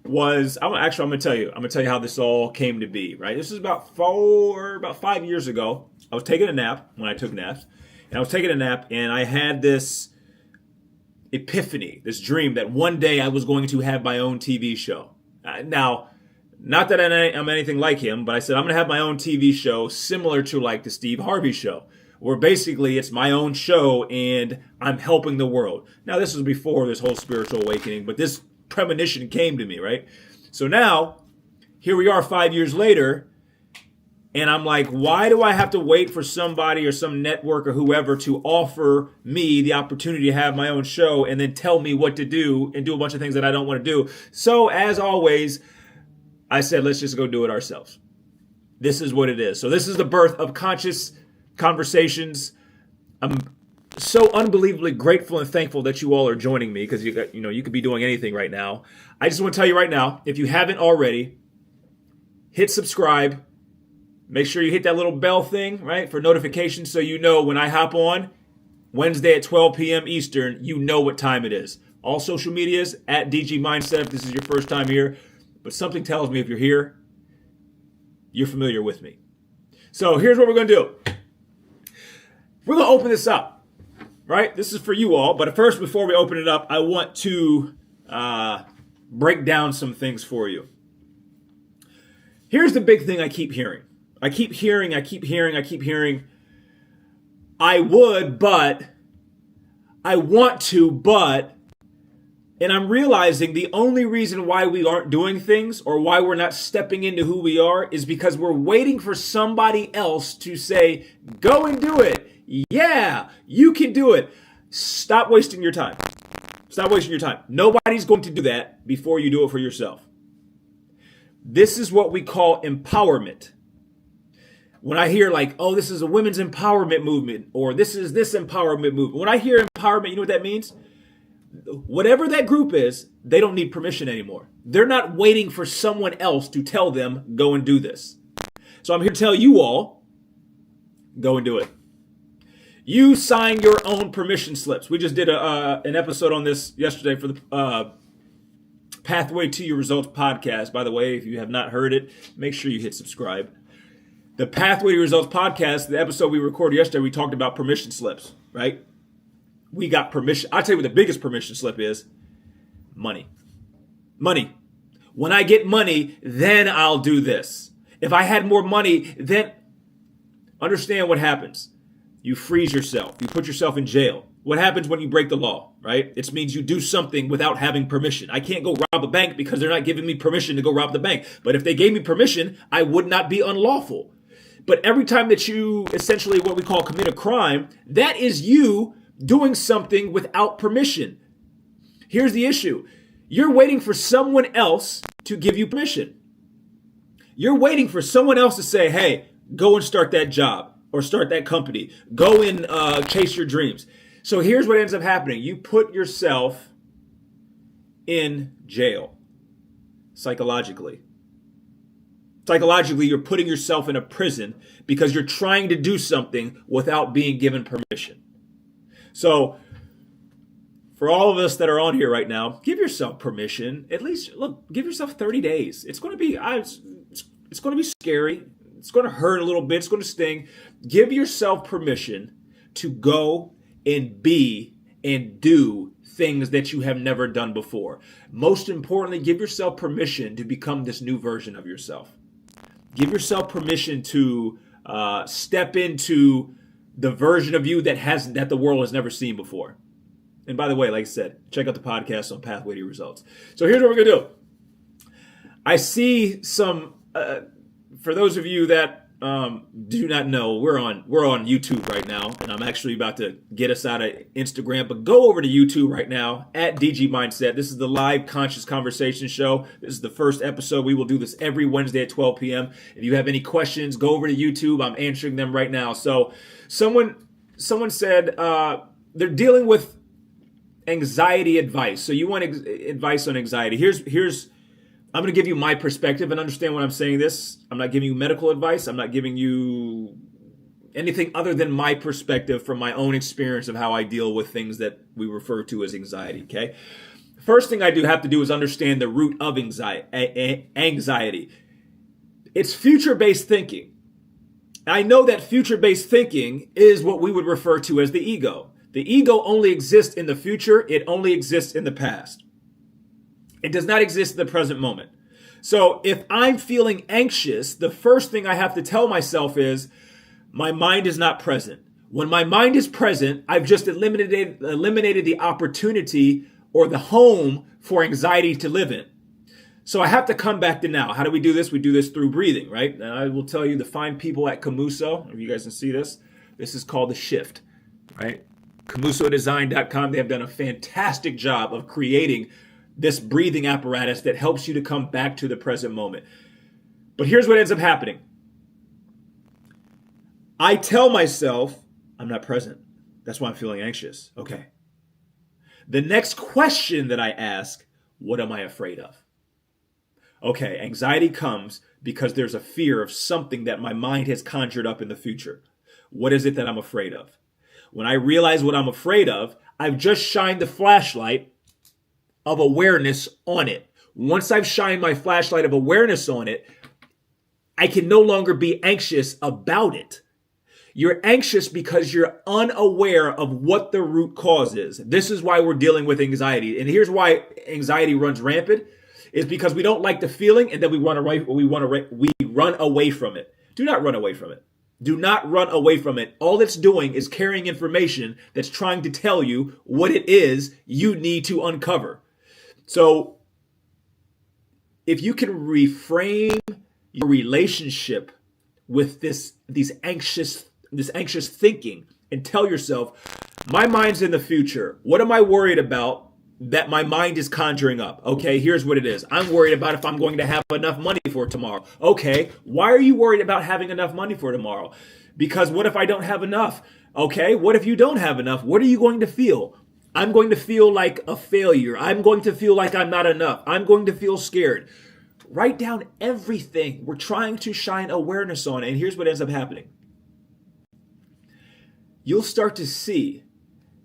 I'm gonna tell you how this all came to be. Right, this is about 5 years ago. I was taking a nap when I took naps, and I was taking a nap, and I had this epiphany, this dream that one day I was going to have my own TV show. Now, not that I'm anything like him, but I said I'm going to have my own TV show similar to like the Steve Harvey show, where basically it's my own show and I'm helping the world. Now, this was before this whole spiritual awakening, but this premonition came to me, right? So now, here we are 5 years later, and I'm like, why do I have to wait for somebody or some network or whoever to offer me the opportunity to have my own show and then tell me what to do and do a bunch of things that I don't want to do? So as always, I said, let's just go do it ourselves. This is what it is. So this is the birth of Conscious Conversations. I'm so unbelievably grateful and thankful that you all are joining me, because you could be doing anything right now. I just want to tell you right now, if you haven't already, hit subscribe. Make sure you hit that little bell thing, right, for notifications, so you know when I hop on Wednesday at 12 p.m. Eastern, you know what time it is. All social medias at DG Mindset if this is your first time here. But something tells me if you're here, you're familiar with me. So here's what we're going to do. We're going to open this up, right? This is for you all. But first, before we open it up, I want to break down some things for you. Here's the big thing I keep hearing. I keep hearing, I would, but, I want to, but, and I'm realizing the only reason why we aren't doing things or why we're not stepping into who we are is because we're waiting for somebody else to say, go and do it. Yeah, you can do it. Stop wasting your time. Stop wasting your time. Nobody's going to do that before you do it for yourself. This is what we call empowerment. When I hear like, oh, this is a women's empowerment movement, or this is this empowerment movement. When I hear empowerment, you know what that means? Whatever that group is, they don't need permission anymore. They're not waiting for someone else to tell them, go and do this. So I'm here to tell you all, go and do it. You sign your own permission slips. We just did an episode on this yesterday for the Pathway to Your Results podcast. By the way, if you have not heard it, make sure you hit subscribe. The Pathway to Your Results podcast, the episode we recorded yesterday, we talked about permission slips, right? We got permission. I'll tell you what the biggest permission slip is. Money. Money. When I get money, then I'll do this. If I had more money, then understand what happens. You freeze yourself. You put yourself in jail. What happens when you break the law, right? It means you do something without having permission. I can't go rob a bank because they're not giving me permission to go rob the bank. But if they gave me permission, I would not be unlawful. But every time that you essentially what we call commit a crime, that is you doing something without permission. Here's the issue. You're waiting for someone else to give you permission. You're waiting for someone else to say, hey, go and start that job or start that company. Go and chase your dreams. So here's what ends up happening. You put yourself in jail psychologically. Psychologically, you're putting yourself in a prison because you're trying to do something without being given permission. So, for all of us that are on here right now, give yourself permission. At least, look, give yourself 30 days. It's going to be, it's going to be scary. It's going to hurt a little bit. It's going to sting. Give yourself permission to go and be and do things that you have never done before. Most importantly, give yourself permission to become this new version of yourself. Give yourself permission to step into the version of you that the world has never seen before. And by the way, like I said, check out the podcast on Pathway to Your Results. So here's what we're going to do. I see some, for those of you that do not know, we're on YouTube right now, and I'm actually about to get us out of Instagram, but go over to YouTube right now at DG Mindset. This is the live Conscious Conversation show. This is the first episode. We will do this every Wednesday at 12 p.m. If you have any questions, go over to YouTube. I'm answering them right now. So someone said they're dealing with anxiety advice. So you want advice on anxiety. Here's I'm going to give you my perspective, and understand when I'm saying this. I'm not giving you medical advice. I'm not giving you anything other than my perspective from my own experience of how I deal with things that we refer to as anxiety, okay? first thing I do have to do is understand the root of anxiety. It's future-based thinking. I know that future-based thinking is what we would refer to as the ego. The ego only exists in the future. It only exists in the past. It does not exist in the present moment. So if I'm feeling anxious, the first thing I have to tell myself is my mind is not present. When my mind is present, I've just eliminated the opportunity or the home for anxiety to live in. So I have to come back to now. How do we do this? We do this through breathing, right? And I will tell you the fine people at Camuso, if you guys can see this, this is called the shift, right? CamusoDesign.com, they have done a fantastic job of creating this breathing apparatus that helps you to come back to the present moment. But here's what ends up happening. I tell myself, I'm not present. That's why I'm feeling anxious. Okay. The next question that I ask, what am I afraid of? Okay, anxiety comes because there's a fear of something that my mind has conjured up in the future. What is it that I'm afraid of? When I realize what I'm afraid of, I've just shined the flashlight of awareness on it. Once I've shined my flashlight of awareness on it, I can no longer be anxious about it. You're anxious because you're unaware of what the root cause is. This is why we're dealing with anxiety. And here's why anxiety runs rampant, is because we don't like the feeling and then we run away from it. Do not run away from it. Do not run away from it. All it's doing is carrying information that's trying to tell you what it is you need to uncover. So if you can reframe your relationship with this anxious thinking and tell yourself, my mind's in the future. What am I worried about that my mind is conjuring up? Okay, here's what it is. I'm worried about if I'm going to have enough money for tomorrow. Okay, why are you worried about having enough money for tomorrow? Because what if I don't have enough? Okay, what if you don't have enough? What are you going to feel? I'm going to feel like a failure. I'm going to feel like I'm not enough. I'm going to feel scared. Write down everything we're trying to shine awareness on, and here's what ends up happening. You'll start to see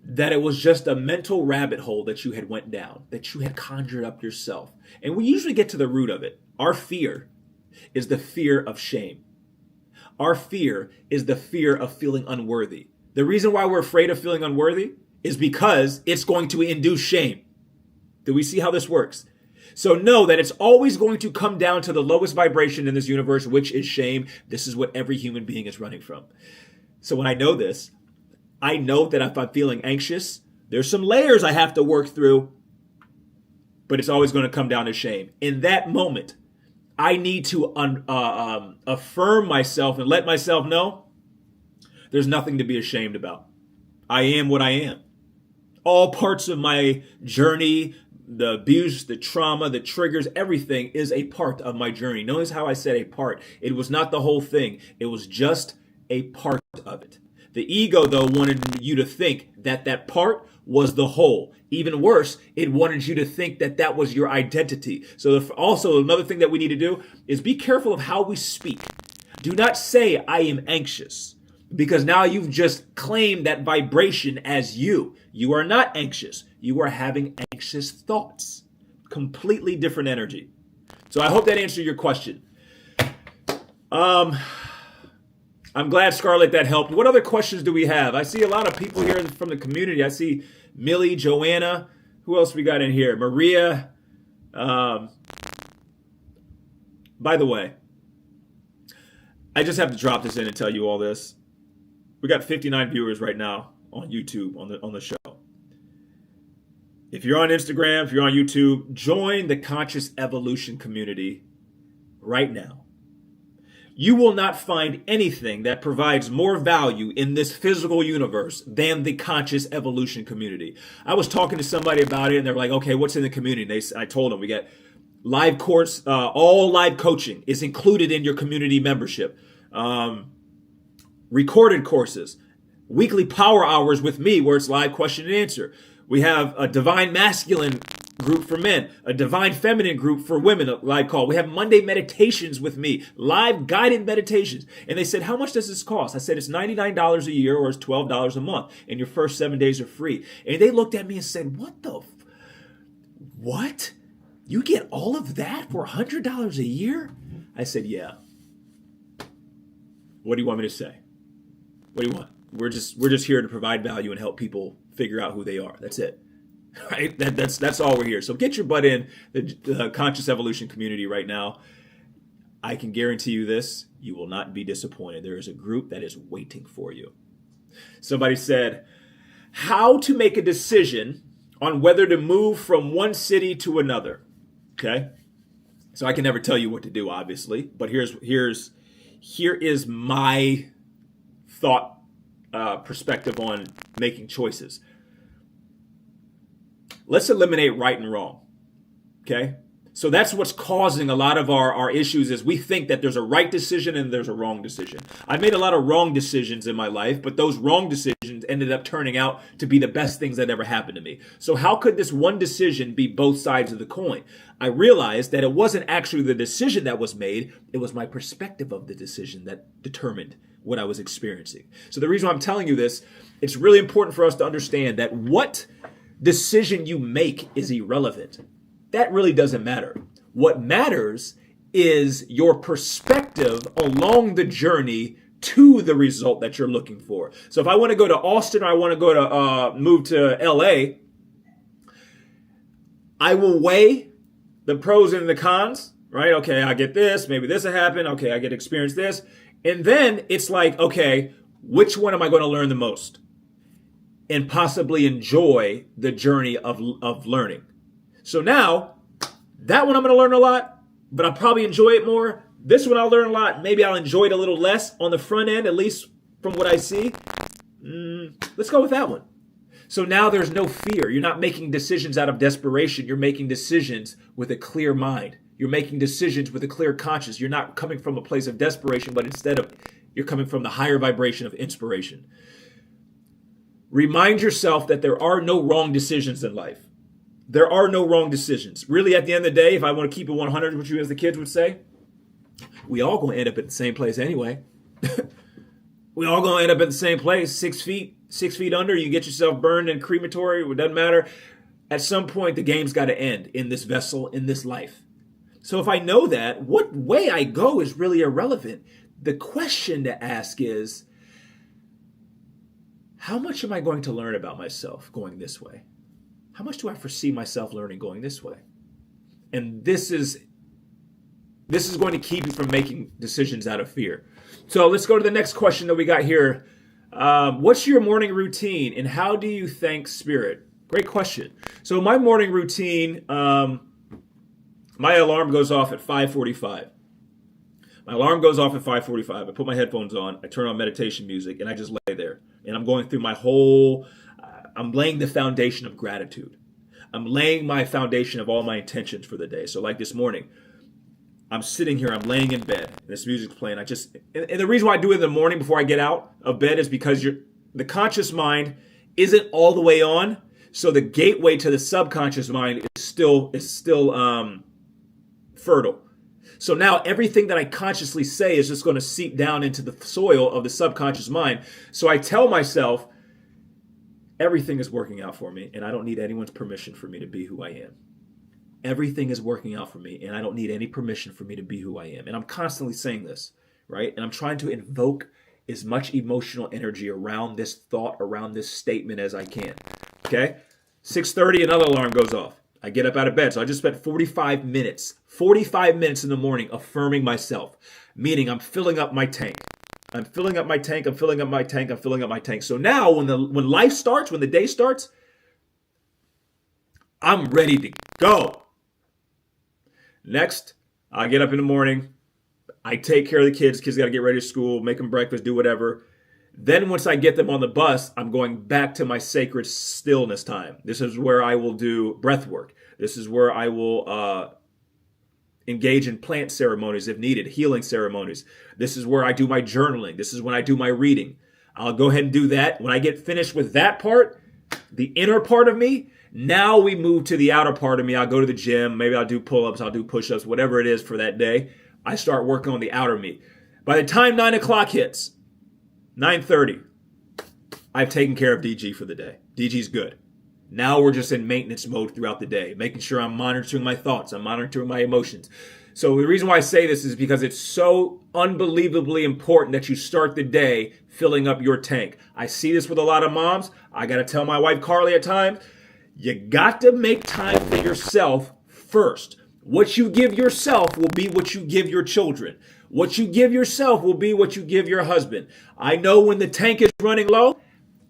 that it was just a mental rabbit hole that you had went down, that you had conjured up yourself. And we usually get to the root of it. Our fear is the fear of shame. Our fear is the fear of feeling unworthy. The reason why we're afraid of feeling unworthy is because it's going to induce shame. Do we see how this works? So know that it's always going to come down to the lowest vibration in this universe, which is shame. This is what every human being is running from. So when I know this, I know that if I'm feeling anxious, there's some layers I have to work through, but it's always going to come down to shame. In that moment, I need to affirm myself and let myself know there's nothing to be ashamed about. I am what I am. All parts of my journey, the abuse, the trauma, the triggers, everything is a part of my journey. Notice how I said a part. It was not the whole thing. It was just a part of it. The ego, though, wanted you to think that that part was the whole. Even worse, it wanted you to think that that was your identity. So also another thing that we need to do is be careful of how we speak. Do not say, I am anxious, because now you've just claimed that vibration as you. You are not anxious. You are having anxious thoughts. Completely different energy. So I hope that answered your question. I'm glad, Scarlett, that helped. What other questions do we have? I see a lot of people here from the community. I see Millie, Joanna. Who else we got in here? Maria. By the way, I just have to drop this in and tell you all this. We got 59 viewers right now on YouTube on the show. If you're on Instagram, if you're on YouTube, join the Conscious Evolution community right now. You will not find anything that provides more value in this physical universe than the Conscious Evolution community. I was talking to somebody about it, and they're like, okay, what's in the community? I told them we got live course, all live coaching is included in your community membership. Recorded courses, weekly power hours with me where it's live question and answer. We have a Divine Masculine group for men, a Divine Feminine group for women, live call. We have Monday meditations with me, live guided meditations. And they said, how much does this cost? I said, it's $99 a year or it's $12 a month. And your first 7 days are free. And they looked at me and said, what? You get all of that for $100 a year? I said, yeah. What do you want me to say? What do you want? We're just here to provide value and help people figure out who they are. That's it. Right? That's all we're here. So get your butt in the conscious evolution community right now. I can guarantee you this, you will not be disappointed. There is a group that is waiting for you. Somebody said, how to make a decision on whether to move from one city to another. Okay? So I can never tell you what to do, obviously, but here is my thought perspective on making choices. Let's eliminate right and wrong. Okay? So that's what's causing a lot of our issues is we think that there's a right decision and there's a wrong decision. I've made a lot of wrong decisions in my life, but those wrong decisions ended up turning out to be the best things that ever happened to me. So how could this one decision be both sides of the coin? I realized that it wasn't actually the decision that was made. It was my perspective of the decision that determined what I was experiencing. So the reason why I'm telling you this, it's really important for us to understand that what decision you make is irrelevant. That really doesn't matter. What matters is your perspective along the journey to the result that you're looking for. So if I want to go to Austin or I want to go to move to LA, I will weigh the pros and the cons, right? Okay, I get this, maybe this will happen. Okay, I get to experience this. And then it's like, okay, which one am I going to learn the most? And possibly enjoy the journey of learning. So now, that one I'm going to learn a lot, but I'll probably enjoy it more. This one I'll learn a lot. Maybe I'll enjoy it a little less on the front end, at least from what I see. Let's go with that one. So now there's no fear. You're not making decisions out of desperation. You're making decisions with a clear mind. You're making decisions with a clear conscience. You're not coming from a place of desperation, but instead of, you're coming from the higher vibration of inspiration. Remind yourself that there are no wrong decisions in life. There are no wrong decisions. Really, at the end of the day, if I want to keep it 100 with you, as the kids would say, we all going to end up at the same place anyway. We all going to end up at the same place, 6 feet under. You get yourself burned in crematory. It doesn't matter. At some point, the game's got to end in this vessel, in this life. So if I know that, what way I go is really irrelevant. The question to ask is, how much am I going to learn about myself going this way? How much do I foresee myself learning going this way? And this is going to keep you from making decisions out of fear. So let's go to the next question that we got here. What's your morning routine and how do you thank Spirit? Great question. So my morning routine, my alarm goes off at 5:45. My alarm goes off at 5:45. I put my headphones on. I turn on meditation music and I just lay there. And I'm going through I'm laying the foundation of gratitude. I'm laying my foundation of all my intentions for the day. So like this morning, I'm sitting here, I'm laying in bed, and this music's playing. And the reason why I do it in the morning before I get out of bed is because the conscious mind isn't all the way on. So the gateway to the subconscious mind is still fertile. So now everything that I consciously say is just going to seep down into the soil of the subconscious mind. So I tell myself, everything is working out for me, and I don't need anyone's permission for me to be who I am. Everything is working out for me, and I don't need any permission for me to be who I am. And I'm constantly saying this, right? And I'm trying to invoke as much emotional energy around this thought, around this statement as I can. Okay? 6:30, another alarm goes off. I get up out of bed. So I just spent 45 minutes in the morning affirming myself, meaning I'm filling up my tank. I'm filling up my tank. I'm filling up my tank. I'm filling up my tank. So now when life starts, when the day starts, I'm ready to go. Next, I get up in the morning. I take care of the kids. Kids got to get ready to school, make them breakfast, do whatever. Then once I get them on the bus, I'm going back to my sacred stillness time. This is where I will do breath work. This is where I will engage in plant ceremonies if needed, healing ceremonies. This is where I do my journaling. This is when I do my reading. I'll go ahead and do that. When I get finished with that part, the inner part of me, now we move to the outer part of me. I'll go to the gym. Maybe I'll do pull-ups. I'll do push-ups, whatever it is for that day. I start working on the outer me. By the time 9 o'clock hits, 9:30, I've taken care of DG for the day. DG's good. Now we're just in maintenance mode throughout the day, making sure I'm monitoring my thoughts, I'm monitoring my emotions. So the reason why I say this is because it's so unbelievably important that you start the day filling up your tank. I see this with a lot of moms. I got to tell my wife Carly at times, you got to make time for yourself first. What you give yourself will be what you give your children. What you give yourself will be what you give your husband. I know when the tank is running low,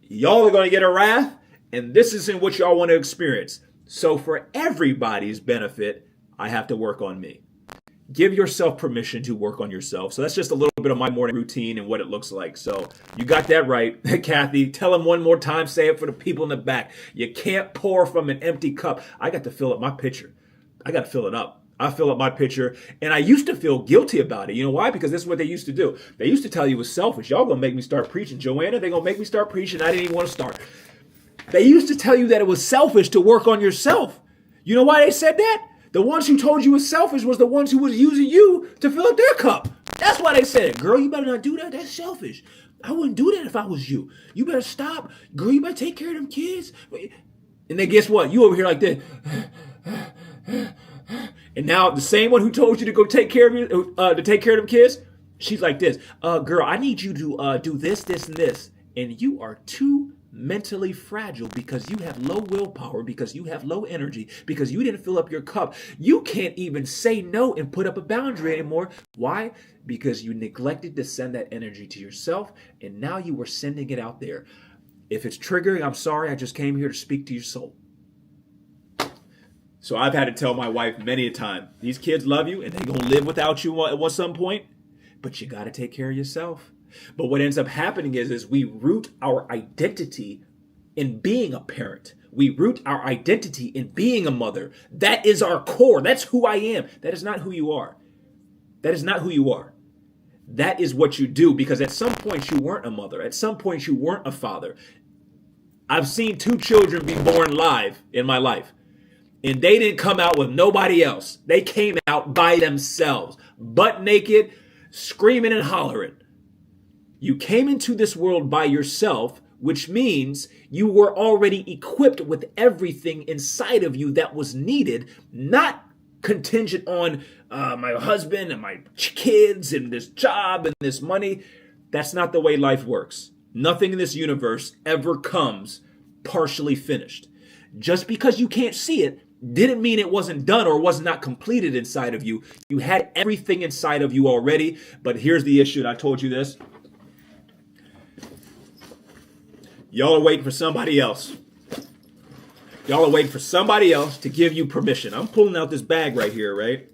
y'all are going to get a wrath, and this isn't what y'all want to experience. So for everybody's benefit, I have to work on me. Give yourself permission to work on yourself. So that's just a little bit of my morning routine and what it looks like. So you got that right. Kathy, tell him one more time. Say it for the people in the back. You can't pour from an empty cup. I got to fill up my pitcher. I got to fill it up. I fill up my pitcher. And I used to feel guilty about it. You know why? Because this is what they used to do. They used to tell you it was selfish. Y'all going to make me start preaching. Joanna, they're going to make me start preaching. I didn't even want to start. They used to tell you that it was selfish to work on yourself. You know why they said that? The ones who told you was selfish was the ones who was using you to fill up their cup. That's why they said, girl, you better not do that. That's selfish. I wouldn't do that if I was you. You better stop. Girl, you better take care of them kids. And then guess what? You over here like this. And now the same one who told you to go take care of you, to take care of them kids, she's like this. Girl, I need you to do this, this, and this. And you are too mentally fragile because you have low willpower, because you have low energy, because you didn't fill up your cup. You can't even say no and put up a boundary anymore. Why? Because you neglected to send that energy to yourself, and now you were sending it out there. If it's triggering, I'm sorry. I just came here to speak to your soul. So I've had to tell my wife many a time, these kids love you and they're going to live without you at some point, but you got to take care of yourself. But what ends up happening is we root our identity in being a parent. We root our identity in being a mother. That is our core. That's who I am. That is not who you are. That is not who you are. That is what you do, because at some point you weren't a mother. At some point you weren't a father. I've seen 2 children be born live in my life, and they didn't come out with nobody else. They came out by themselves, butt naked, screaming and hollering. You came into this world by yourself, which means you were already equipped with everything inside of you that was needed, not contingent on my husband and my kids and this job and this money. That's not the way life works. Nothing in this universe ever comes partially finished. Just because you can't see it didn't mean it wasn't done or was not completed inside of you. You had everything inside of you already. But here's the issue, and I told you this. Y'all are waiting for somebody else. Y'all are waiting for somebody else to give you permission. I'm pulling out this bag right here, right?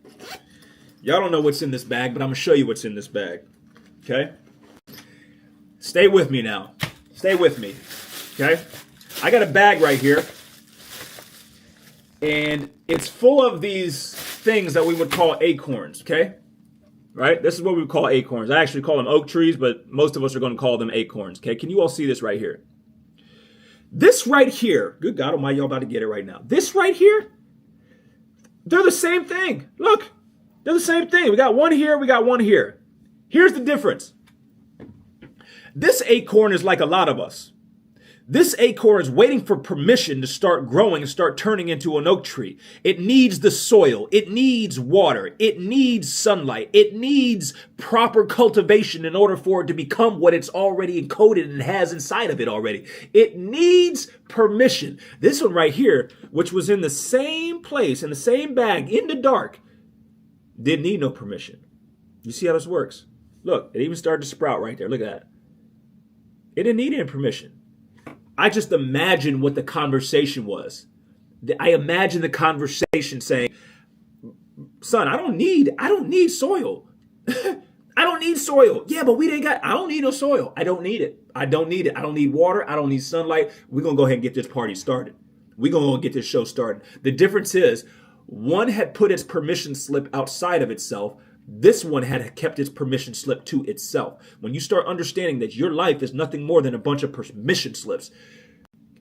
Y'all don't know what's in this bag, but I'm going to show you what's in this bag. Okay? Stay with me now. Stay with me. Okay? I got a bag right here. And it's full of these things that we would call acorns, okay? Right? This is what we would call acorns. I actually call them oak trees, but most of us are going to call them acorns, okay? Can you all see this right here? This right here, good God Almighty, y'all about to get it right now. This right here, they're the same thing. Look, they're the same thing. We got one here, we got one here. Here's the difference. This acorn is like a lot of us. This acorn is waiting for permission to start growing and start turning into an oak tree. It needs the soil. It needs water. It needs sunlight. It needs proper cultivation in order for it to become what it's already encoded and has inside of it already. It needs permission. This one right here, which was in the same place, in the same bag, in the dark, didn't need no permission. You see how this works? Look, it even started to sprout right there. Look at that. It didn't need any permission. I just imagine what the conversation was. I imagine the conversation saying, son, I don't need soil. I don't need soil. Yeah, but I don't need no soil. I don't need it. I don't need it. I don't need water. I don't need sunlight. We're going to go ahead and get this party started. We're going to go get this show started. The difference is one had put its permission slip outside of itself. This one had kept its permission slip to itself. When you start understanding that your life is nothing more than a bunch of permission slips,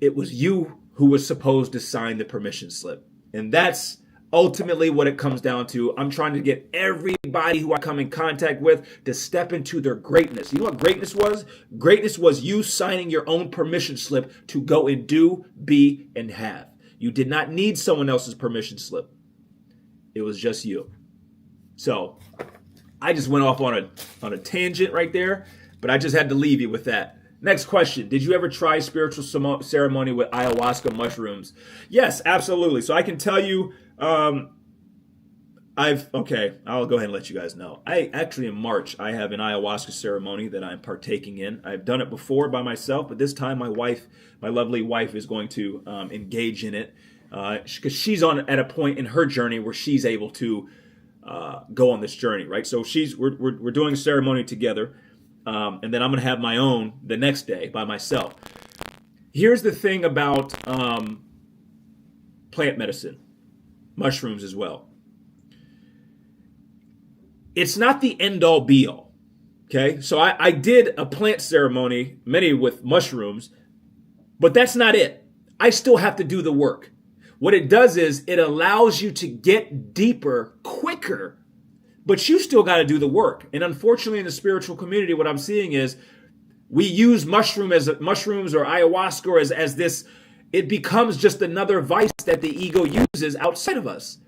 it was you who was supposed to sign the permission slip. And that's ultimately what it comes down to. I'm trying to get everybody everybody who I come in contact with to step into their greatness. You know what greatness was? Greatness was you signing your own permission slip to go and do, be, and have. You did not need someone else's permission slip. It was just you. So I just went off on a tangent right there, but I just had to leave you with that. Next question. Did you ever try spiritual ceremony with ayahuasca mushrooms? Yes, absolutely. So I can tell you, I'll go ahead and let you guys know. In March, I have an ayahuasca ceremony that I'm partaking in. I've done it before by myself, but this time my lovely wife is going to engage in it because she's at a point in her journey where she's able to go on this journey, right? So we're doing a ceremony together. And then I'm going to have my own the next day by myself. Here's the thing about plant medicine, mushrooms as well. It's not the end-all be-all, okay? So I did a plant ceremony, many with mushrooms, but that's not it. I still have to do the work. What it does is it allows you to get deeper quicker, but you still got to do the work. And unfortunately, in the spiritual community, what I'm seeing is we use mushrooms or ayahuasca or as this. It becomes just another vice that the ego uses outside of us.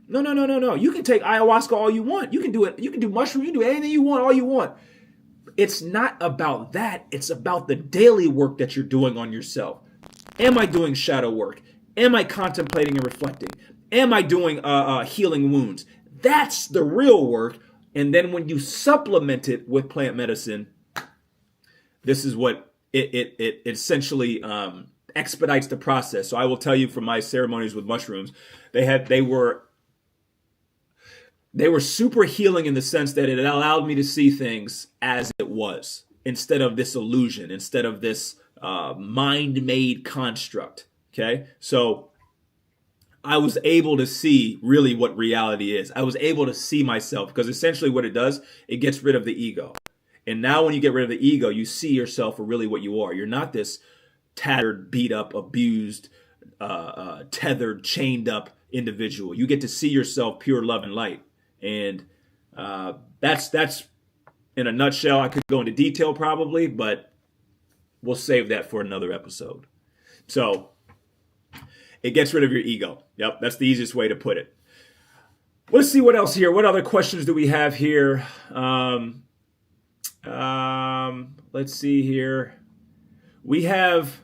No. You can take ayahuasca all you want. You can do it. You can do mushroom. You can do anything you want, all you want. It's not about that. It's about the daily work that you're doing on yourself. Am I doing shadow work? Am I contemplating and reflecting? Am I doing healing wounds? That's the real work. And then when you supplement it with plant medicine, this is what it essentially expedites the process. So I will tell you from my ceremonies with mushrooms, they were super healing in the sense that it allowed me to see things as it was instead of this illusion, instead of this mind-made construct. Okay, so I was able to see really what reality is. I was able to see myself because essentially what it does, it gets rid of the ego. And now when you get rid of the ego, you see yourself for really what you are. You're not this tattered, beat up, abused, tethered, chained up individual. You get to see yourself pure love and light. And that's in a nutshell. I could go into detail probably, but we'll save that for another episode. So it gets rid of your ego. Yep, that's the easiest way to put it. Let's see what else here. What other questions do we have here? Let's see here. We have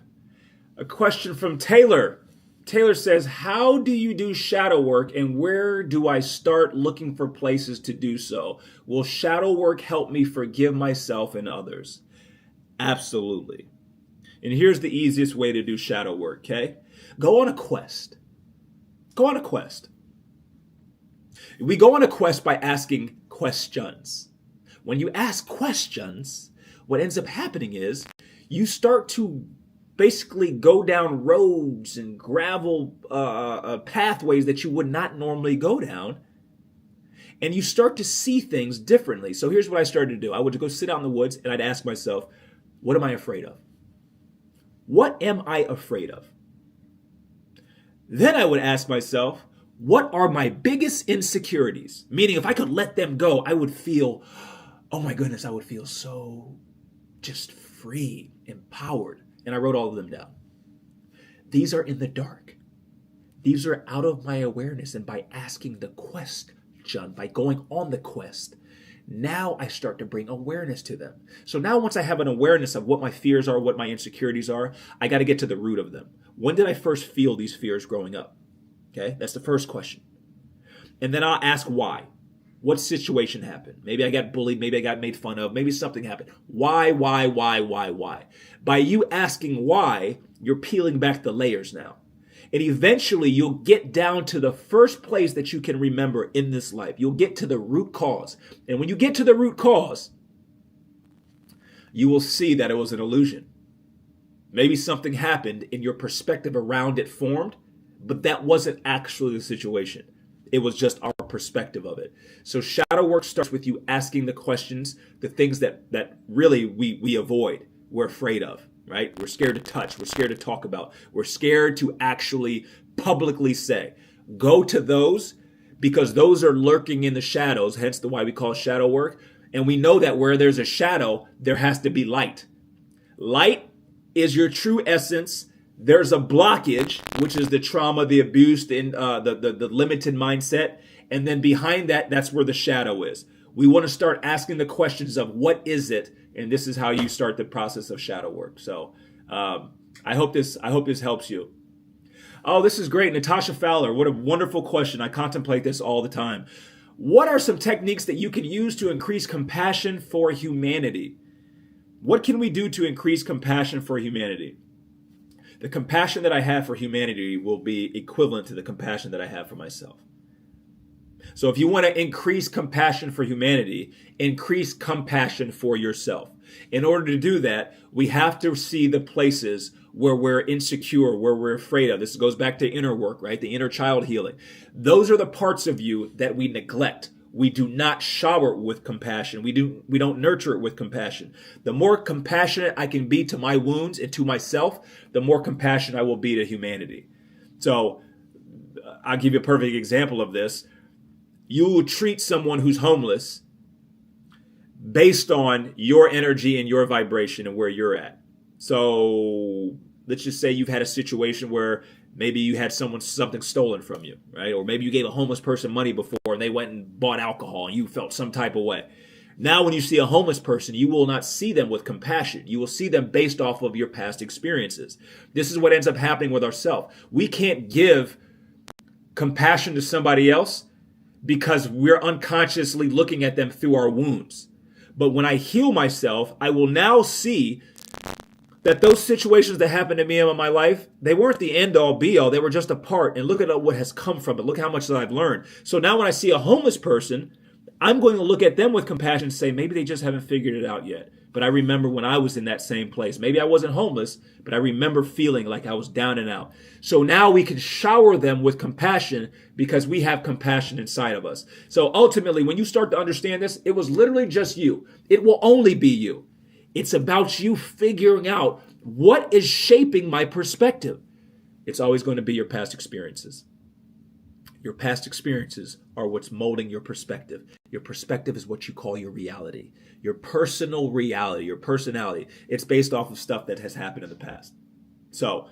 a question from Taylor. Taylor says, how do you do shadow work and where do I start looking for places to do so? Will shadow work help me forgive myself and others? Absolutely. And here's the easiest way to do shadow work, okay? Go on a quest. Go on a quest. We go on a quest by asking questions. When you ask questions, what ends up happening is you start to basically go down roads and gravel pathways that you would not normally go down. And you start to see things differently. So here's what I started to do. I would go sit out in the woods and I'd ask myself, what am I afraid of? What am I afraid of? Then I would ask myself, what are my biggest insecurities? Meaning if I could let them go, I would feel, oh my goodness, I would feel so just free, empowered. And I wrote all of them down. These are in the dark. These are out of my awareness. And by asking the question, by going on the quest, now I start to bring awareness to them. So now once I have an awareness of what my fears are, what my insecurities are, I got to get to the root of them. When did I first feel these fears growing up? Okay, that's the first question. And then I'll ask why. What situation happened? Maybe I got bullied. Maybe I got made fun of. Maybe something happened. Why? By you asking why, you're peeling back the layers now. And eventually you'll get down to the first place that you can remember in this life. You'll get to the root cause. And when you get to the root cause, you will see that it was an illusion. Maybe something happened and your perspective around it formed, but that wasn't actually the situation. It was just our perspective of it. So shadow work starts with you asking the questions, the things that really we avoid, we're afraid of, right? We're scared to touch. We're scared to talk about. We're scared to actually publicly say. Go to those because those are lurking in the shadows, hence the why we call shadow work. And we know that where there's a shadow, there has to be light. Light is your true essence. There's a blockage, which is the trauma, the abuse, the limited mindset. And then behind that, that's where the shadow is. We want to start asking the questions of what is it? And this is how you start the process of shadow work. So I hope this helps you. Oh, this is great. Natasha Fowler, what a wonderful question. I contemplate this all the time. What are some techniques that you can use to increase compassion for humanity? What can we do to increase compassion for humanity? The compassion that I have for humanity will be equivalent to the compassion that I have for myself. So if you want to increase compassion for humanity, increase compassion for yourself. In order to do that, we have to see the places where we're insecure, where we're afraid of. This goes back to inner work, right? The inner child healing. Those are the parts of you that we neglect. We do not shower with compassion. We don't nurture it with compassion. The more compassionate I can be to my wounds and to myself, the more compassionate I will be to humanity. So I'll give you a perfect example of this. You will treat someone who's homeless based on your energy and your vibration and where you're at. So let's just say you've had a situation where maybe you had something stolen from you, right? Or maybe you gave a homeless person money before and they went and bought alcohol and you felt some type of way. Now, when you see a homeless person, you will not see them with compassion. You will see them based off of your past experiences. This is what ends up happening with ourselves. We can't give compassion to somebody else because we're unconsciously looking at them through our wounds. But when I heal myself, I will now see that those situations that happened to me in my life, they weren't the end all be all. They were just a part. And look at what has come from it. Look how much that I've learned. So now when I see a homeless person, I'm going to look at them with compassion and say, maybe they just haven't figured it out yet. But I remember when I was in that same place. Maybe I wasn't homeless, but I remember feeling like I was down and out. So now we can shower them with compassion because we have compassion inside of us. So ultimately, when you start to understand this, it was literally just you. It will only be you. It's about you figuring out what is shaping my perspective. It's always going to be your past experiences. Your past experiences are what's molding your perspective. Your perspective is what you call your reality. Your personal reality, your personality. It's based off of stuff that has happened in the past. So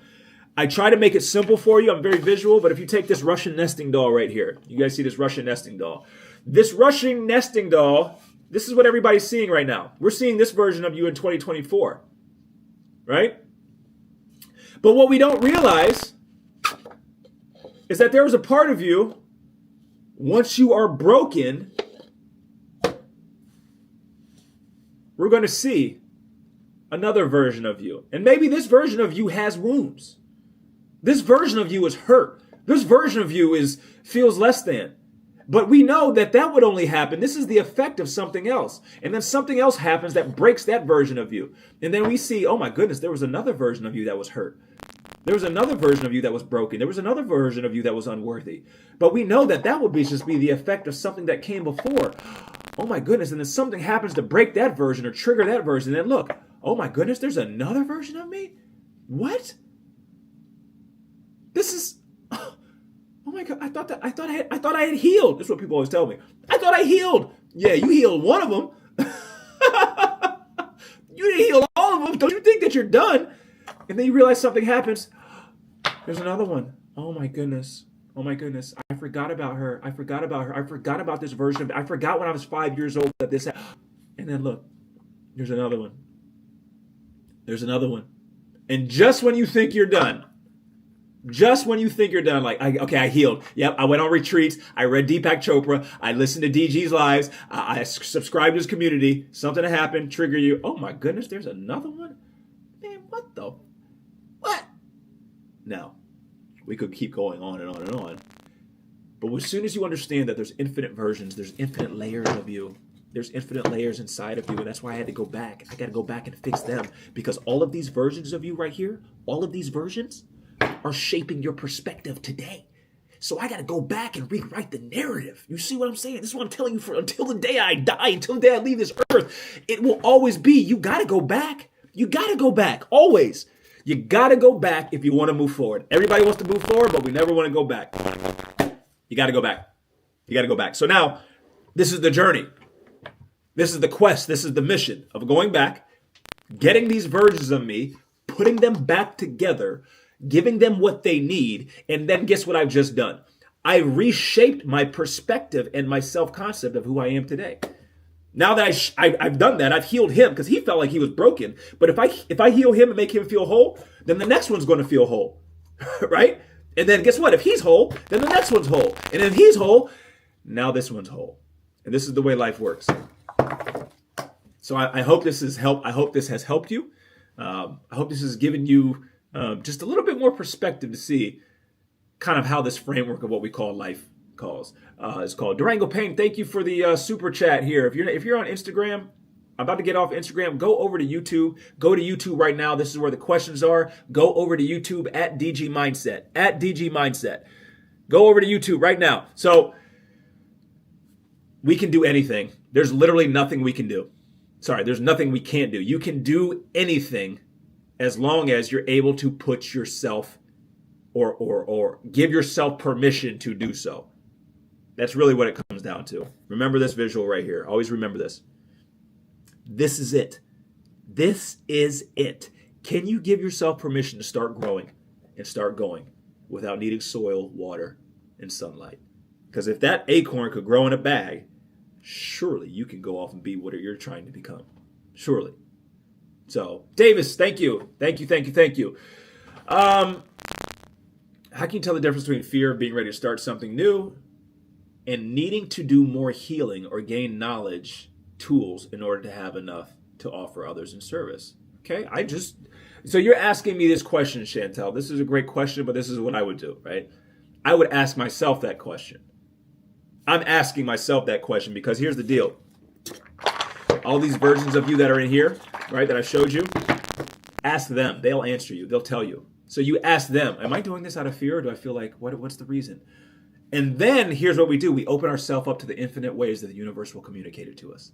I try to make it simple for you. I'm very visual, but if you take this Russian nesting doll right here, you guys see this Russian nesting doll. This Russian nesting doll, this is what everybody's seeing right now. We're seeing this version of you in 2024, right? But what we don't realize is that there is a part of you, once you are broken, we're going to see another version of you. And maybe this version of you has wounds. This version of you is hurt. This version of you feels less than. But we know that would only happen. This is the effect of something else. And then something else happens that breaks that version of you. And then we see, oh my goodness, there was another version of you that was hurt. There was another version of you that was broken. There was another version of you that was unworthy. But we know that would just be the effect of something that came before. Oh my goodness. And then something happens to break that version or trigger that version. And then look, oh my goodness, there's another version of me? What? This is, oh my God, I thought I had healed. That's what people always tell me. I thought I healed. Yeah, you healed one of them. You didn't heal all of them. Don't you think that you're done? And then you realize something happens. There's another one. Oh my goodness. Oh my goodness. I forgot about her. I forgot about this version of me. I forgot when I was 5 years old that this happened. And then look, there's another one. There's another one. And just when you think you're done, like, I healed. Yep, I went on retreats. I read Deepak Chopra. I listened to DG's lives. I subscribed to his community. Something happened, trigger you. Oh my goodness, there's another one? Man, what? Now, we could keep going on and on and on. But as soon as you understand that there's infinite versions, there's infinite layers of you, there's infinite layers inside of you, and that's why I had to go back. I got to go back and fix them, because all of these versions of you right here, all of these versions are shaping your perspective today. So I got to go back and rewrite the narrative. You see what I'm saying? This is what I'm telling you, until the day I die, until the day I leave this earth, it will always be, you got to go back. You got to go back, always. You got to go back if you want to move forward. Everybody wants to move forward, but we never want to go back. You got to go back. You got to go back. So now, this is the journey. This is the quest. This is the mission of going back, getting these versions of me, putting them back together, giving them what they need, and then guess what I've just done? I reshaped my perspective and my self-concept of who I am today. Now that I've done that, I've healed him because he felt like he was broken. But if I heal him and make him feel whole, then the next one's going to feel whole, right? And then guess what? If he's whole, then the next one's whole. And if he's whole, now this one's whole. And this is the way life works. So I hope this has helped. I hope this has helped you. I hope this has given you just a little bit more perspective to see kind of how this framework of what we call life is called. Durango Payne, thank you for the super chat here. If you're on Instagram, I'm about to get off Instagram, go over to YouTube. Go to YouTube right now. This is where the questions are. Go over to YouTube at DG Mindset. At DG Mindset. Go over to YouTube right now. So we can do anything. There's literally nothing we can do. Sorry, there's nothing we can't do. You can do anything as long as you're able to put yourself or give yourself permission to do so. That's really what it comes down to. Remember this visual right here. Always remember this. This is it. This is it. Can you give yourself permission to start growing and start going without needing soil, water, and sunlight? Because if that acorn could grow in a bag, surely you can go off and be what you're trying to become. Surely. So, Davis, thank you. Thank you. How can you tell the difference between fear of being ready to start something new and needing to do more healing or gain knowledge, tools in order to have enough to offer others in service? Okay, so you're asking me this question, Chantel. This is a great question, but this is what I would do, right? I would ask myself that question. I'm asking myself that question because here's the deal. All these versions of you that are in here, right, that I showed you, ask them. They'll answer you. They'll tell you. So you ask them, am I doing this out of fear or do I feel like, what's the reason? And then here's what we do. We open ourselves up to the infinite ways that the universe will communicate it to us.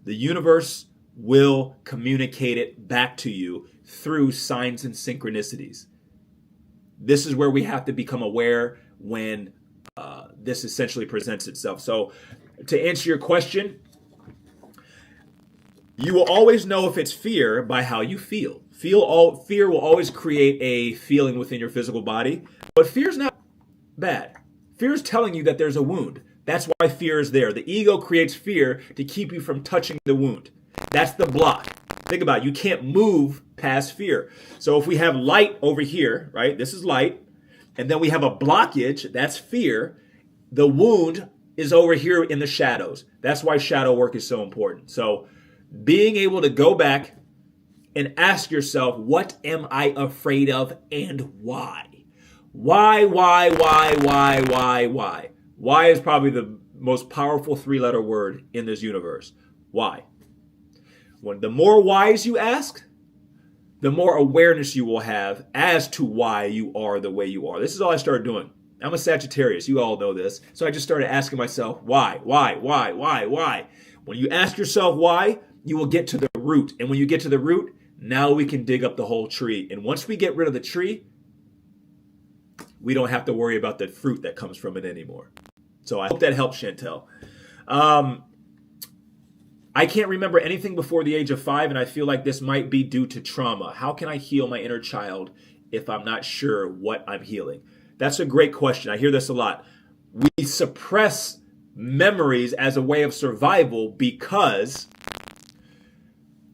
The universe will communicate it back to you through signs and synchronicities. This is where we have to become aware when this essentially presents itself. So to answer your question, you will always know if it's fear by how you feel. Fear will always create a feeling within your physical body, but fear's not bad. Fear is telling you that there's a wound. That's why fear is there. The ego creates fear to keep you from touching the wound. That's the block. Think about it. You can't move past fear. So if we have light over here, right? This is light. And then we have a blockage. That's fear. The wound is over here in the shadows. That's why shadow work is so important. So being able to go back and ask yourself, what am I afraid of and why? Why? Why is probably the most powerful three-letter word in this universe. Why? When the more whys you ask, the more awareness you will have as to why you are the way you are. This is all I started doing. I'm a Sagittarius. You all know this. So I just started asking myself, why? When you ask yourself why, you will get to the root. And when you get to the root, now we can dig up the whole tree. And once we get rid of the tree, we don't have to worry about the fruit that comes from it anymore. So I hope that helps, Chantel. I can't remember anything before the age of 5, and I feel like this might be due to trauma. How can I heal my inner child if I'm not sure what I'm healing? That's a great question. I hear this a lot. We suppress memories as a way of survival because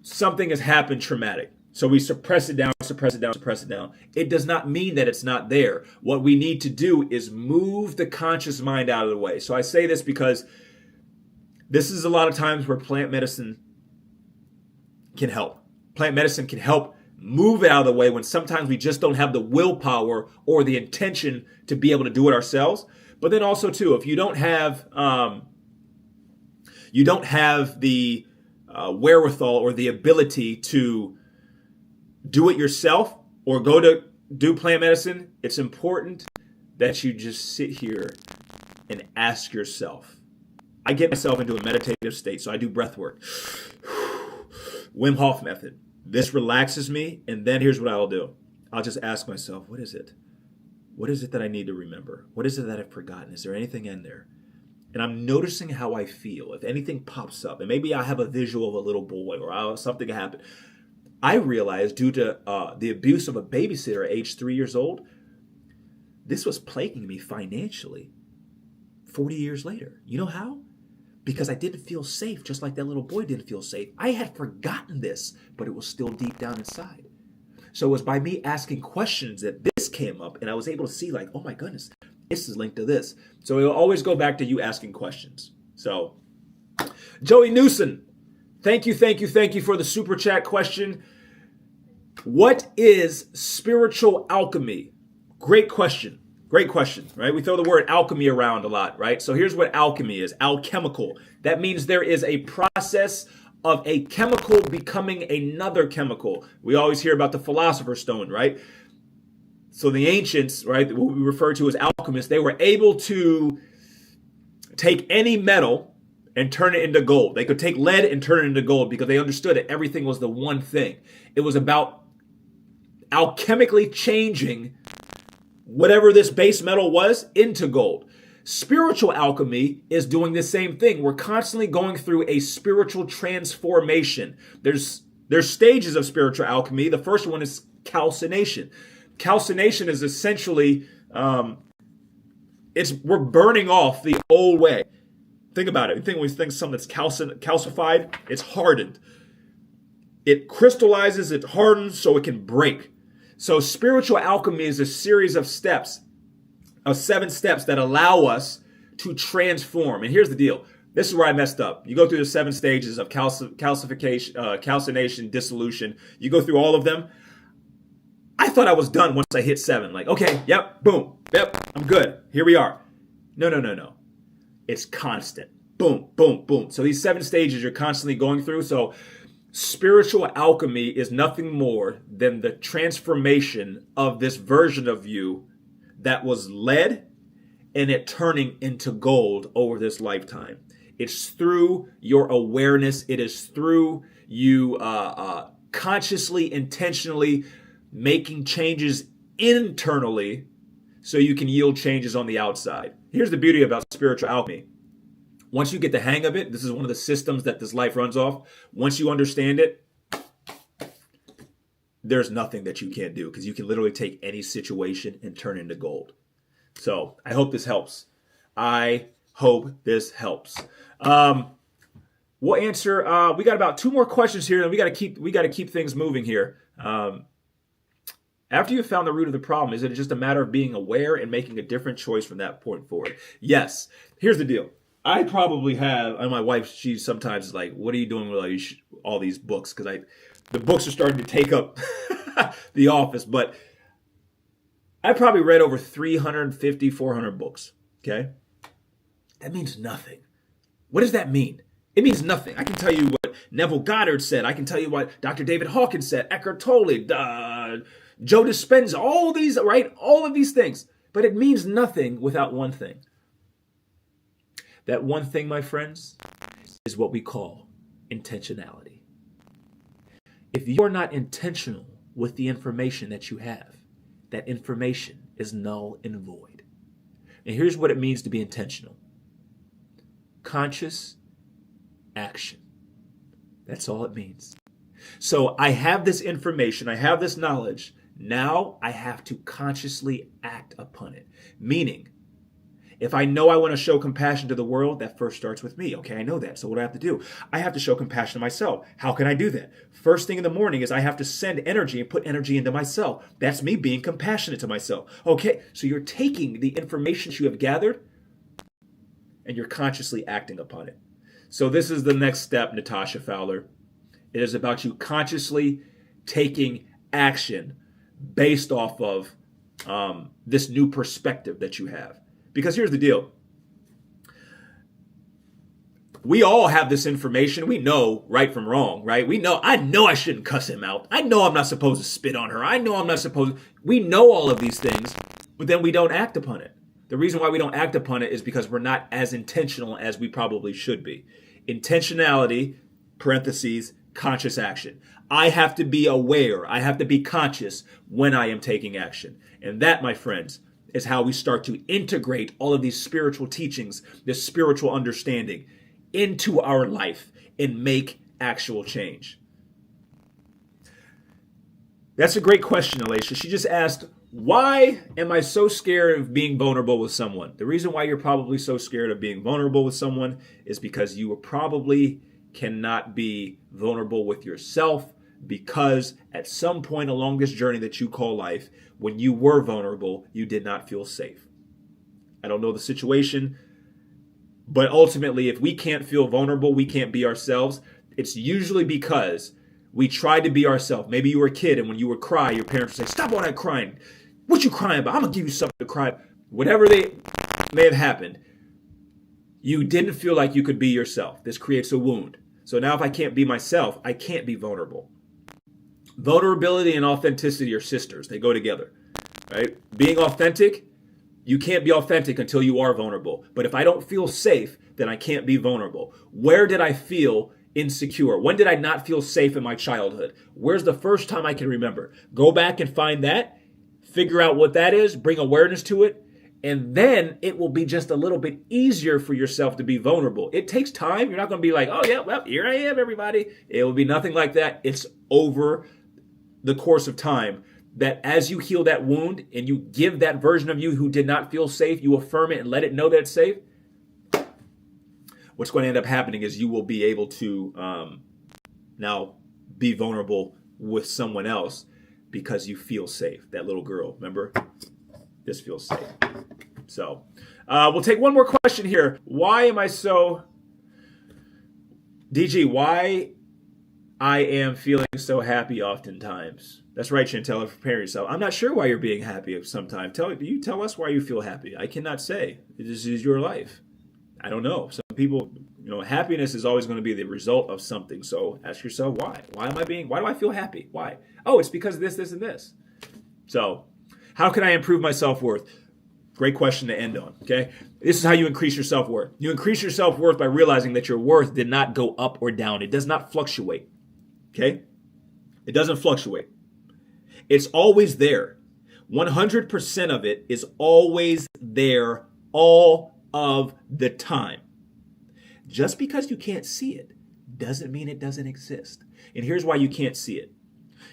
something has happened traumatic. So we suppress it down. It does not mean that it's not there. What we need to do is move the conscious mind out of the way. So I say this because this is a lot of times where plant medicine can help. Plant medicine can help move it out of the way when sometimes we just don't have the willpower or the intention to be able to do it ourselves. But then also too, if you don't have the wherewithal or the ability to do it yourself or go to do plant medicine, it's important that you just sit here and ask yourself. I get myself into a meditative state, so I do breath work. Wim Hof method. This relaxes me, and then here's what I'll do. I'll just ask myself, what is it? What is it that I need to remember? What is it that I've forgotten? Is there anything in there? and I'm noticing how I feel. If anything pops up, and maybe I have a visual of a little boy or something happened, I realized due to the abuse of a babysitter at age 3 years old, this was plaguing me financially 40 years later. You know how? Because I didn't feel safe, just like that little boy didn't feel safe. I had forgotten this, but it was still deep down inside. So it was by me asking questions that this came up, and I was able to see, like, oh my goodness, this is linked to this. So it'll always go back to you asking questions. So, Joey Newsom, thank you for the super chat question. What is spiritual alchemy? Great question, right? We throw the word alchemy around a lot, right? So here's what alchemy is: alchemical. That means there is a process of a chemical becoming another chemical. We always hear about the philosopher's stone, right? So the ancients, right, what we refer to as alchemists, they were able to take any metal and turn it into gold. They could take lead and turn it into gold because they understood that everything was the one thing. It was about alchemically changing whatever this base metal was into gold. Spiritual alchemy is doing the same thing. We're constantly going through a spiritual transformation. There's stages of spiritual alchemy. The first one is calcination. Calcination is essentially, we're burning off the old way. Think about it. When we think something that's calcified, it's hardened. It crystallizes, it hardens so it can break. So spiritual alchemy is a series of steps, of 7 steps that allow us to transform. And here's the deal. This is where I messed up. You go through the 7 stages of calcination, dissolution. You go through all of them. I thought I was done once I hit 7. Like, okay, yep, boom, yep, I'm good. Here we are. No. It's constant. Boom, boom, boom. So these 7 stages you're constantly going through. So spiritual alchemy is nothing more than the transformation of this version of you that was lead and it turning into gold over this lifetime. It's through your awareness. It is through you consciously, intentionally making changes internally so you can yield changes on the outside. Here's the beauty about spiritual alchemy. Once you get the hang of it, this is one of the systems that this life runs off. Once you understand it, there's nothing that you can't do because you can literally take any situation and turn it into gold. So I hope this helps. We'll answer. We got about 2 more questions here, and we got to keep things moving here. After you've found the root of the problem, is it just a matter of being aware and making a different choice from that point forward? Yes. Here's the deal. I probably have, and my wife, she sometimes is like, what are you doing with all these books? Because the books are starting to take up the office. But I probably read over 350, 400 books. Okay? That means nothing. What does that mean? It means nothing. I can tell you what Neville Goddard said. I can tell you what Dr. David Hawkins said, Eckhart Tolle, Joe Dispenza, all these, right? All of these things. But it means nothing without one thing. That one thing, my friends, is what we call intentionality. If you are not intentional with the information that you have, that information is null and void. And here's what it means to be intentional. Conscious action. That's all it means. So I have this information, I have this knowledge. Now I have to consciously act upon it. Meaning, if I know I want to show compassion to the world, that first starts with me. Okay, I know that. So what do I have to do? I have to show compassion to myself. How can I do that? First thing in the morning is I have to send energy and put energy into myself. That's me being compassionate to myself. Okay, so you're taking the information you have gathered and you're consciously acting upon it. So this is the next step, Natasha Fowler. It is about you consciously taking action based off of this new perspective that you have. Because here's the deal. We all have this information. We know right from wrong, right? I know I shouldn't cuss him out. I know I'm not supposed to spit on her. I know I'm not supposed to. We know all of these things, but then we don't act upon it. The reason why we don't act upon it is because we're not as intentional as we probably should be. Intentionality, parentheses, conscious action. I have to be aware. I have to be conscious when I am taking action. And that, my friends, is how we start to integrate all of these spiritual teachings, this spiritual understanding into our life and make actual change. That's a great question, Alicia. She just asked, why am I so scared of being vulnerable with someone? The reason why you're probably so scared of being vulnerable with someone is because you probably cannot be vulnerable with yourself, because at some point along this journey that you call life, when you were vulnerable, you did not feel safe. I don't know the situation, but ultimately, if we can't feel vulnerable, we can't be ourselves, it's usually because we tried to be ourselves. Maybe you were a kid, and when you would cry, your parents would say, stop all that crying. What you crying about? I'm going to give you something to cry about. Whatever may have happened, you didn't feel like you could be yourself. This creates a wound. So now if I can't be myself, I can't be vulnerable. Vulnerability and authenticity are sisters. They go together, right? Being authentic, you can't be authentic until you are vulnerable. But if I don't feel safe, then I can't be vulnerable. Where did I feel insecure? When did I not feel safe in my childhood? Where's the first time I can remember? Go back and find that, figure out what that is, bring awareness to it, and then it will be just a little bit easier for yourself to be vulnerable. It takes time. You're not going to be like, oh yeah, well, here I am, everybody. It will be nothing like that. It's over the course of time that as you heal that wound and you give that version of you who did not feel safe, you affirm it and let it know that it's safe, what's going to end up happening is you will be able to now be vulnerable with someone else because you feel safe. That little girl, remember? This feels safe. So we'll take one more question here. Why am I so... DG, why I am feeling so happy oftentimes? That's right, Chantel, prepare yourself. I'm not sure why you're being happy sometimes. You tell us why you feel happy. I cannot say. This is your life. I don't know. Some people, happiness is always going to be the result of something. So ask yourself why. Why do I feel happy? Why? Oh, it's because of this, this, and this. So how can I improve my self-worth? Great question to end on, okay? This is how you increase your self-worth. You increase your self-worth by realizing that your worth did not go up or down. It does not fluctuate, okay? It doesn't fluctuate. It's always there. 100% of it is always there all of the time. Just because you can't see it doesn't mean it doesn't exist. And here's why you can't see it.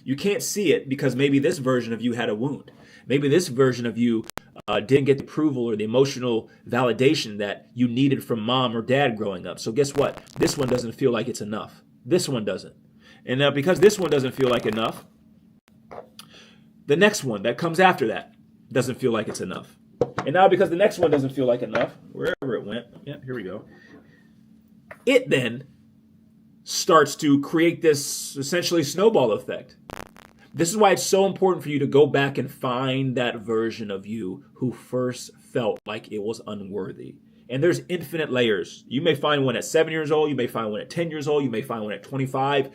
You can't see it because maybe this version of you had a wound. Maybe this version of you didn't get the approval or the emotional validation that you needed from mom or dad growing up. So guess what? This one doesn't feel like it's enough. This one doesn't. And now because this one doesn't feel like enough, the next one that comes after that doesn't feel like it's enough. And now because the next one doesn't feel like enough, wherever it went, yeah, here we go. It then starts to create this essentially snowball effect. This is why it's so important for you to go back and find that version of you who first felt like it was unworthy. And there's infinite layers. You may find one at 7 years old. You may find one at 10 years old. You may find one at 25.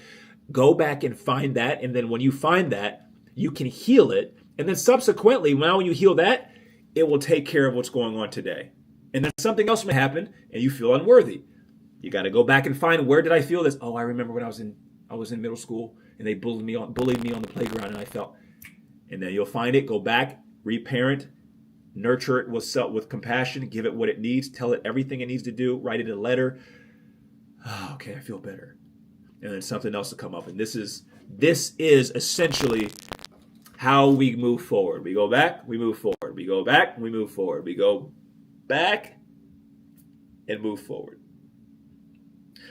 Go back and find that. And then when you find that, you can heal it. And then subsequently, now when you heal that, it will take care of what's going on today. And then something else may happen and you feel unworthy. You got to go back and find, where did I feel this? Oh, I remember when I was in middle school and they bullied me on the playground and I felt. And then you'll find it, go back, reparent, nurture it with compassion, give it what it needs, tell it everything it needs to do, write it a letter. Oh, okay, I feel better. And then something else will come up. And this is essentially how we move forward. We go back, we move forward. We go back, we move forward. We go back and move forward.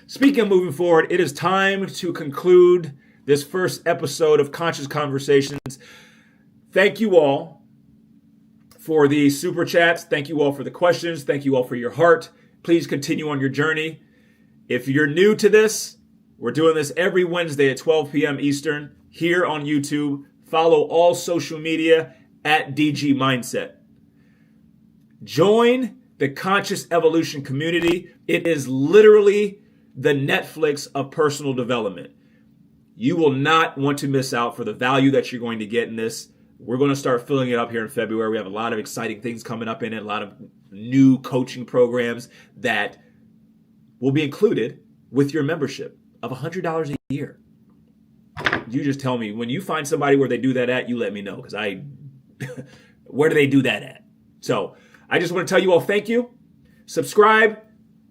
Speaking of moving forward, it is time to conclude this first episode of Conscious Conversations. Thank you all for the super chats. Thank you all for the questions. Thank you all for your heart. Please continue on your journey. If you're new to this, we're doing this every Wednesday at 12 p.m. Eastern here on YouTube. Follow all social media at DG Mindset. Join the Conscious Evolution community. It is literally the Netflix of personal development. You will not want to miss out for the value that you're going to get in this. We're going to start filling it up here in February. We have a lot of exciting things coming up in it, a lot of new coaching programs that will be included with your membership of $100 a year. You just tell me, when you find somebody where they do that at, you let me know, because where do they do that at? So I just want to tell you all thank you. Subscribe.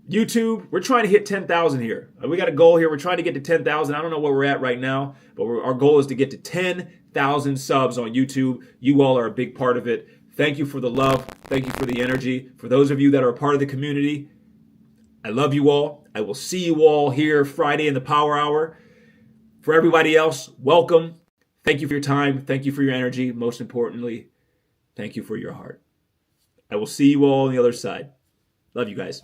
YouTube, we're trying to hit 10,000 here. We got a goal here. We're trying to get to 10,000. I don't know where we're at right now, but our goal is to get to 10,000 subs on YouTube. You all are a big part of it. Thank you for the love. Thank you for the energy. For those of you that are a part of the community, I love you all. I will see you all here Friday in the Power Hour. For everybody else, welcome. Thank you for your time. Thank you for your energy. Most importantly, thank you for your heart. I will see you all on the other side. Love you guys.